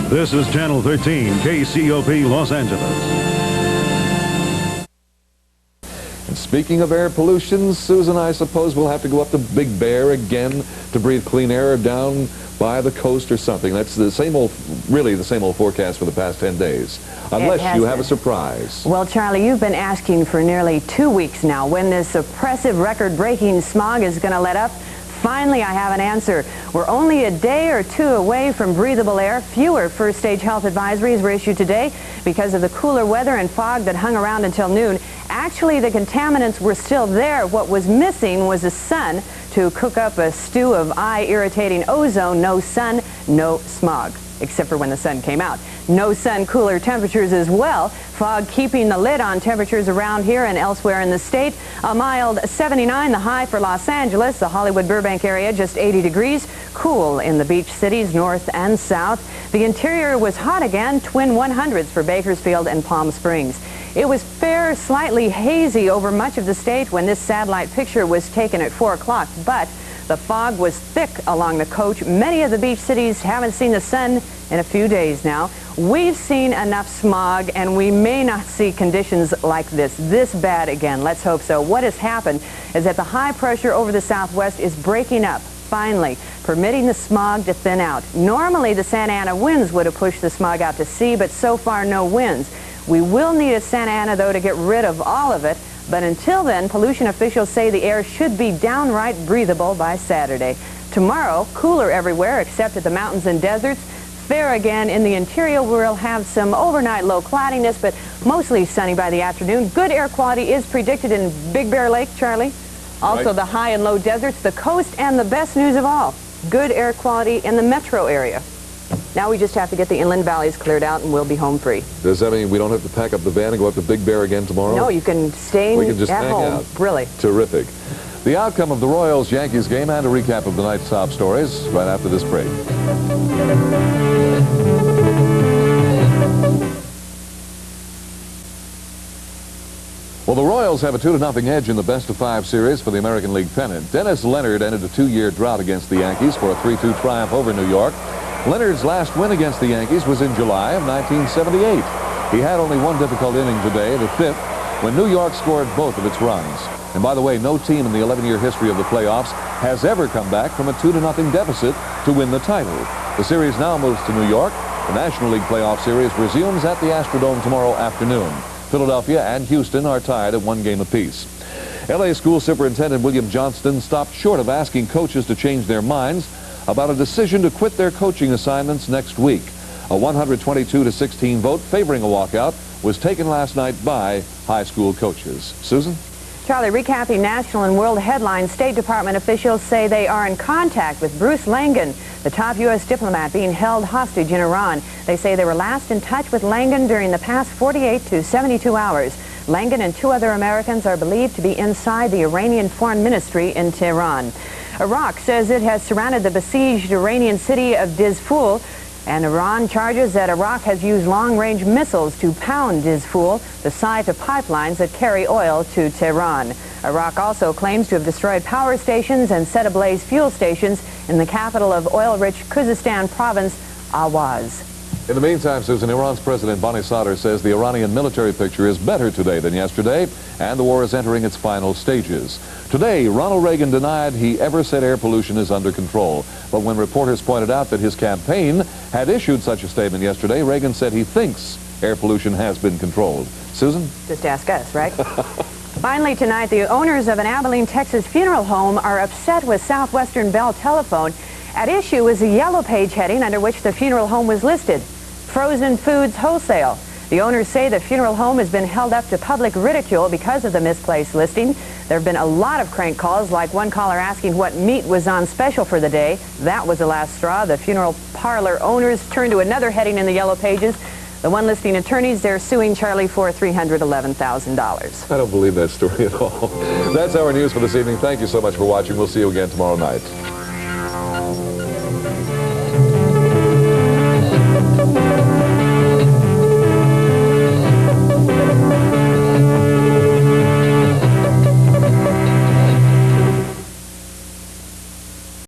This is Channel 13, KCOP, Los Angeles. And speaking of air pollution, Susan, I suppose we'll have to go up to Big Bear again to breathe clean air down by the coast or something. That's the same old, really the same old forecast for the past 10 days. Unless you have a surprise. Well, Charlie, you've been asking for nearly 2 weeks now when this oppressive record-breaking smog is going to let up. Finally, I have an answer. We're only a day or two away from breathable air. Fewer first-stage health advisories were issued today because of the cooler weather and fog that hung around until noon. Actually, the contaminants were still there. What was missing was the sun to cook up a stew of eye-irritating ozone. No sun, no smog, except for when the sun came out. No sun, cooler temperatures as well. Fog keeping the lid on temperatures around here and elsewhere in the state. A mild 79, the high for Los Angeles. The Hollywood-Burbank area, just 80 degrees. Cool in the beach cities, north and south. The interior was hot again, twin 100s for Bakersfield and Palm Springs. It was fair, slightly hazy over much of the state when this satellite picture was taken at 4 o'clock, but the fog was thick along the coast. Many of the beach cities haven't seen the sun in a few days now. We've seen enough smog, and we may not see conditions like this bad again. Let's hope so. What has happened is that the high pressure over the southwest is breaking up, finally, permitting the smog to thin out. Normally, the Santa Ana winds would have pushed the smog out to sea, but so far, no winds. We will need a Santa Ana, though, to get rid of all of it. But until then, pollution officials say the air should be downright breathable by Saturday. Tomorrow, cooler everywhere except at the mountains and deserts. Fair again in the interior. We'll have some overnight low cloudiness, but mostly sunny by the afternoon. Good air quality is predicted in Big Bear Lake, Charlie. Also the high and low deserts, the coast, and the best news of all, good air quality in the metro area. Now we just have to get the inland valleys cleared out and we'll be home free. Does that mean we don't have to pack up the van and go up to Big Bear again tomorrow? No, you can stay we can just at hang home. Out. Really. Terrific. The outcome of the Royals-Yankees game and a recap of the night's top stories right after this break. Well, the Royals have a 2-0 edge in the best-of-5 series for the American League pennant. Dennis Leonard ended a 2-year drought against the Yankees for a 3-2 triumph over New York. Leonard's last win against the Yankees was in July of 1978. He had only one difficult inning today, the 5th, when New York scored both of its runs. And by the way, no team in the 11-year history of the playoffs has ever come back from a 2-0 deficit to win the title. The series now moves to New York. The National League playoff series resumes at the Astrodome tomorrow afternoon. Philadelphia and Houston are tied at 1 game apiece. L.A. School Superintendent William Johnston stopped short of asking coaches to change their minds about a decision to quit their coaching assignments next week. A 122-16 vote favoring a walkout was taken last night by high school coaches. Susan? Charlie, recapping national and world headlines, State Department officials say they are in contact with Bruce Langan, the top U.S. diplomat being held hostage in Iran. They say they were last in touch with Langan during the past 48 to 72 hours. Langan and 2 other Americans are believed to be inside the Iranian Foreign Ministry in Tehran. Iraq says it has surrounded the besieged Iranian city of Dizfoul, and Iran charges that Iraq has used long-range missiles to pound Dizfoul, the site of pipelines that carry oil to Tehran. Iraq also claims to have destroyed power stations and set ablaze fuel stations in the capital of oil-rich Khuzestan province, Awaz. In the meantime, Susan, Iran's President Bani Sadr says the Iranian military picture is better today than yesterday, and the war is entering its final stages. Today, Ronald Reagan denied he ever said air pollution is under control. But when reporters pointed out that his campaign had issued such a statement yesterday, Reagan said he thinks air pollution has been controlled. Susan? Just ask us, right? Finally tonight, the owners of an Abeline, Texas funeral home are upset with Southwestern Bell Telephone. At issue is a yellow page heading under which the funeral home was listed. Frozen foods wholesale. The owners say the funeral home has been held up to public ridicule because of the misplaced listing. There have been a lot of crank calls, like one caller asking what meat was on special for the day. That was the last straw. The funeral parlor owners turned to another heading in the yellow pages. The one listing attorneys, they're suing Charlie for $311,000. I don't believe that story at all. That's our news for this evening. Thank you so much for watching. We'll see you again tomorrow night.